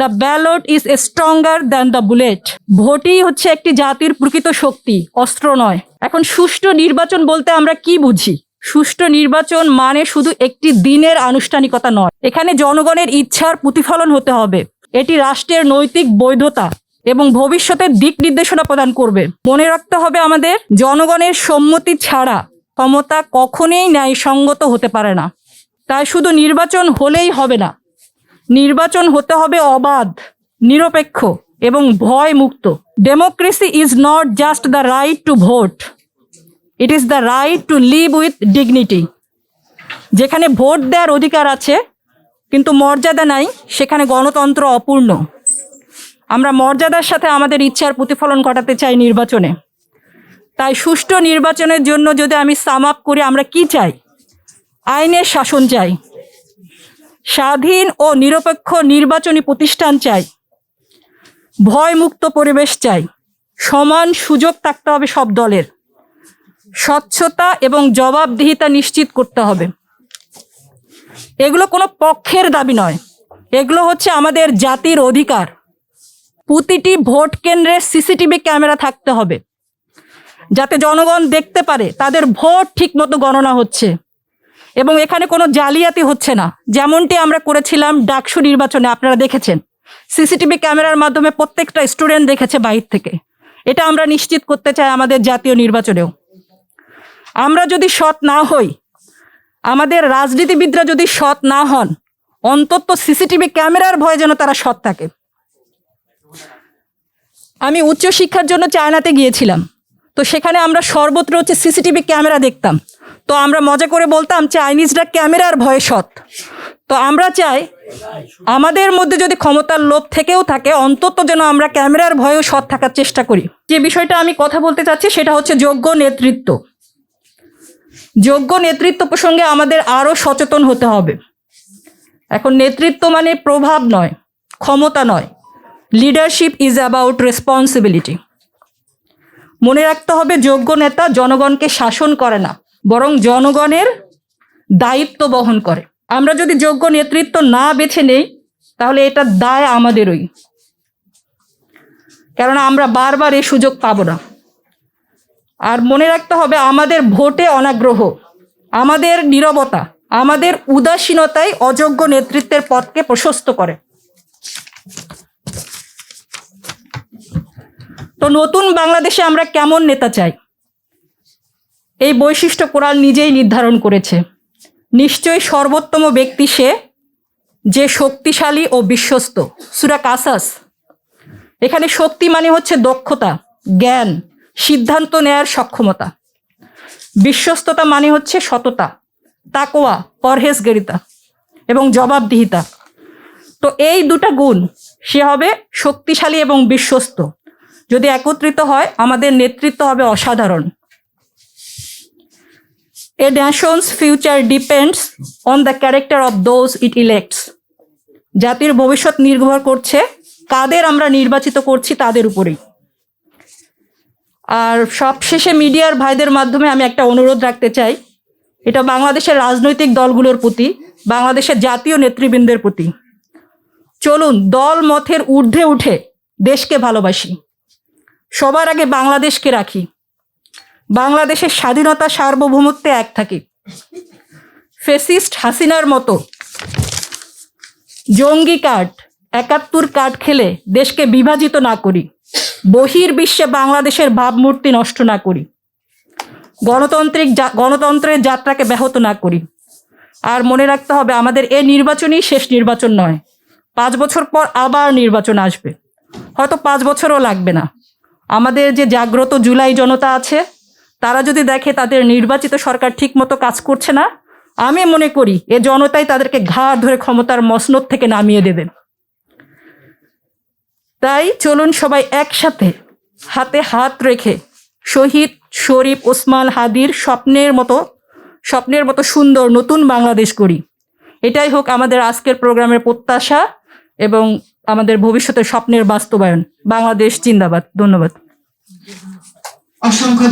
The ballot is stronger than the bullet. ভোটই হচ্ছে একটি জাতির প্রকৃত শক্তি, অস্ত্র নয়। এখন সুষ্ঠু নির্বাচন বলতে আমরা কি বুঝি? সুষ্ঠু নির্বাচন মানে শুধু একটি দিনের আনুষ্ঠানিকতা নয়, এখানে জনগণের ইচ্ছার প্রতিফলন হতে হবে। এটি রাষ্ট্রের নৈতিক বৈধতা এবং ভবিষ্যতের দিক নির্দেশনা প্রদান করবে। মনে রাখতে হবে আমাদের, জনগণের সম্মতি ছাড়া ক্ষমতা কখনোই ন্যায়সঙ্গত হতে পারে না। তাই শুধু নির্বাচন হলেই হবে না, নির্বাচন হতে হবে অবাধ, নিরপেক্ষ এবং ভয় মুক্ত। Democracy is not just the right to vote, it is the right two live with dignity. যেখানে ভোট দেওয়ার অধিকার আছে কিন্তু মর্যাদা নাই, সেখানে গণতন্ত্র অপূর্ণ। আমরা মর্যাদার সাথে আমাদের ইচ্ছার প্রতিফলন ঘটাতে চাই নির্বাচনে। তাই সুষ্ঠু নির্বাচনের জন্য যদি আমি সাম আপ করি, আমরা কি চাই? আইনের শাসন চাই, স্বাধীন ও নিরপেক্ষ নির্বাচনী প্রতিষ্ঠান চাই, ভয়মুক্ত পরিবেশ চাই, সমান সুযোগ থাকতে হবে সব দলের, স্বচ্ছতা এবং জবাবদিহিতা নিশ্চিত করতে হবে। এগুলো কোনো পক্ষের দাবি নয়, এগুলো হচ্ছে আমাদের জাতির অধিকার। প্রতিটি ভোট কেন্দ্রে সিসিটিভি ক্যামেরা থাকতে হবে, যাতে জনগণ দেখতে পারে তাদের ভোট ঠিকমতো গণনা হচ্ছে এবং এখানে কোনো জালিয়াতি হচ্ছে না। যেমনটি আমরা করেছিলাম ডাকসু নির্বাচনে, আপনারা দেখেছেন সিসিটিভি ক্যামেরার মাধ্যমে প্রত্যেকটা স্টুডেন্ট দেখেছে বাইরে থেকে। এটা আমরা নিশ্চিত করতে চাই আমাদের জাতীয় নির্বাচনেও। আমরা যদি সৎ না হই, আমাদের রাজনীতিবিদরা যদি সৎ না হন, অন্তত সিসিটিভি ক্যামেরার ভয়ে যেন তারা সৎ থাকে। আমি উচ্চশিক্ষার জন্য চায়নাতে গিয়েছিলাম, তো সেখানে আমরা সর্বত্র হচ্ছে সিসিটিভি ক্যামেরা দেখতাম। তো আমরা মজা করে বলতাম চাইনিজরা ক্যামেরার ভয়ে সৎ। তো আমরা চাই আমাদের মধ্যে যদি ক্ষমতার লোভ থেকেও থাকে, অন্তত যেন আমরা ক্যামেরার ভয়েও সৎ থাকার চেষ্টা করি। যে বিষয়টা আমি কথা বলতে চাচ্ছি সেটা হচ্ছে যোগ্য নেতৃত্ব। যোগ্য নেতৃত্ব প্রসঙ্গে আমাদের আরও সচেতন হতে হবে। এখন নেতৃত্ব মানে প্রভাব নয়, ক্ষমতা নয়। Leadership is about responsibility. মনে রাখতে হবে, যোগ্য নেতা জনগণকে শাসন করে না, বরং জনগণের দায়িত্ব বহন করে। আমরা যদি যোগ্য নেতৃত্ব না বেছে নেই, তাহলে এটা দায় আমাদেরই, কারণ আমরা বারবার এই সুযোগ পাবো না। আর মনে রাখতে হবে, আমাদের ভোটে অনাগ্রহ, আমাদের নীরবতা, আমাদের উদাসীনতাই অযোগ্য নেতৃত্বের পথকে প্রশস্ত করে। তো নতুন বাংলাদেশে আমরা কেমন নেতা চাই? এই বৈশিষ্ট্য কোরআন নিজেই নির্ধারণ করেছে। নিশ্চয়ই সর্বোত্তম ব্যক্তি সে, যে শক্তিশালী ও বিশ্বস্ত। সূরা কাসাস। এখানে শক্তি মানে হচ্ছে দক্ষতা, জ্ঞান, সিদ্ধান্ত নেয়ার সক্ষমতা। বিশ্বস্ততা মানে হচ্ছে সততা, তাকওয়া, পরহেজগারিতা এবং জবাবদিহিতা। তো এই দুটা গুণ, সে হবে শক্তিশালী এবং বিশ্বস্ত। যদি একত্রিত হয়, আমাদের নেতৃত্ব হবে অসাধারণ। A nation's future depends on the character of those it elects. জাতির ভবিষ্যৎ নির্ভর করছে কাদের আমরা নির্বাচিত করছি তাদের উপরেই। আর সবশেষে মিডিয়ার ভাইদের মাধ্যমে আমি একটা অনুরোধ রাখতে চাই, এটা বাংলাদেশের রাজনৈতিক দলগুলোর প্রতি, বাংলাদেশের জাতীয় নেতৃবৃন্দের প্রতি। চলুন দল মতের ঊর্ধ্বে উঠে দেশকে ভালোবাসি, সবার আগে বাংলাদেশকে রাখি, বাংলাদেশের স্বাধীনতা সার্বভৌমত্বে এক থাকি। ফেসিস্ট হাসিনার মতো জঙ্গি কার্ড, ৭১ কার্ড খেলে দেশকে বিভাজিত না করি, বহির্বিশ্বে বাংলাদেশের ভাবমূর্তি নষ্ট না করি, গণতন্ত্রের যাত্রাকে ব্যাহত না করি। আর মনে রাখতে হবে, আমাদের এই নির্বাচনই শেষ নির্বাচন নয়। ৫ বছর পর আবার নির্বাচন আসবে, হয়তো ৫ বছরও লাগবে না। আমাদের যে জাগ্রত জুলাই জনতা আছে, তারা যদি দেখে তাদের নির্বাচিত সরকার ঠিকমতো কাজ করছে না, আমি মনে করি এ জনতাই তাদেরকে ঘাড় ধরে ক্ষমতার মসনদ থেকে নামিয়ে দেবে। তাই চলুন সবাই একসাথে হাতে হাত রেখে শহীদ শরীফ ওসমান হাদির স্বপ্নের মতো সুন্দর নতুন বাংলাদেশ করি। এটাই হোক আমাদের আজকের প্রোগ্রামের প্রত্যাশা এবং আমাদের ভবিষ্যতের স্বপ্নের বাস্তবায়ন। বাংলাদেশ জিন্দাবাদ। ধন্যবাদ। অসংখ্য